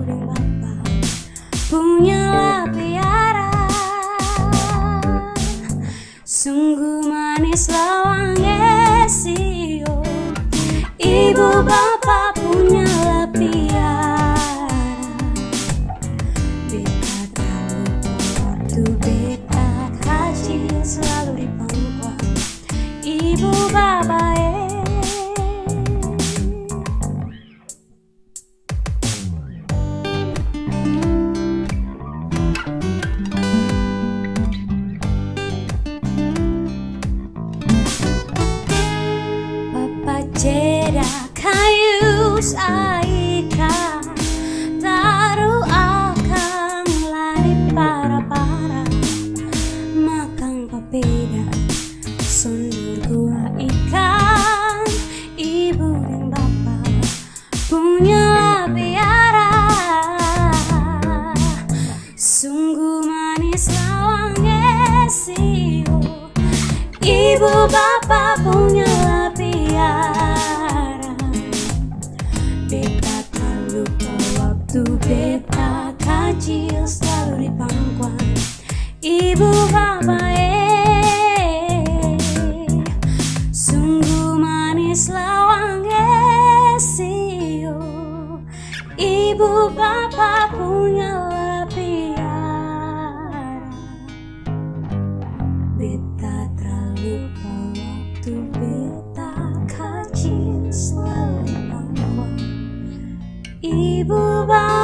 dan bapak punyalah piara. Sungguh manis lawangnya sio, ibu bapak punyalah piara. Beta tak lupa waktu beta kecil, selalu di pangkuan ibu bapak. Jeda kayu saika taruh akang lari para-para makan papeda sondur gua ikan. Ibu dan bapak punyalah piara. Sungguh manis lawangnya sio, ibu bapak punyalah piara. Beta tak lupa waktu beta kecil, selalu di pangkuan ibu bapak. Sungguh manis lawangnya sio, ibu bapak punyalah piara. Beta tak lupa waktu beta kecil, selalu di pangkuan ibu bapak.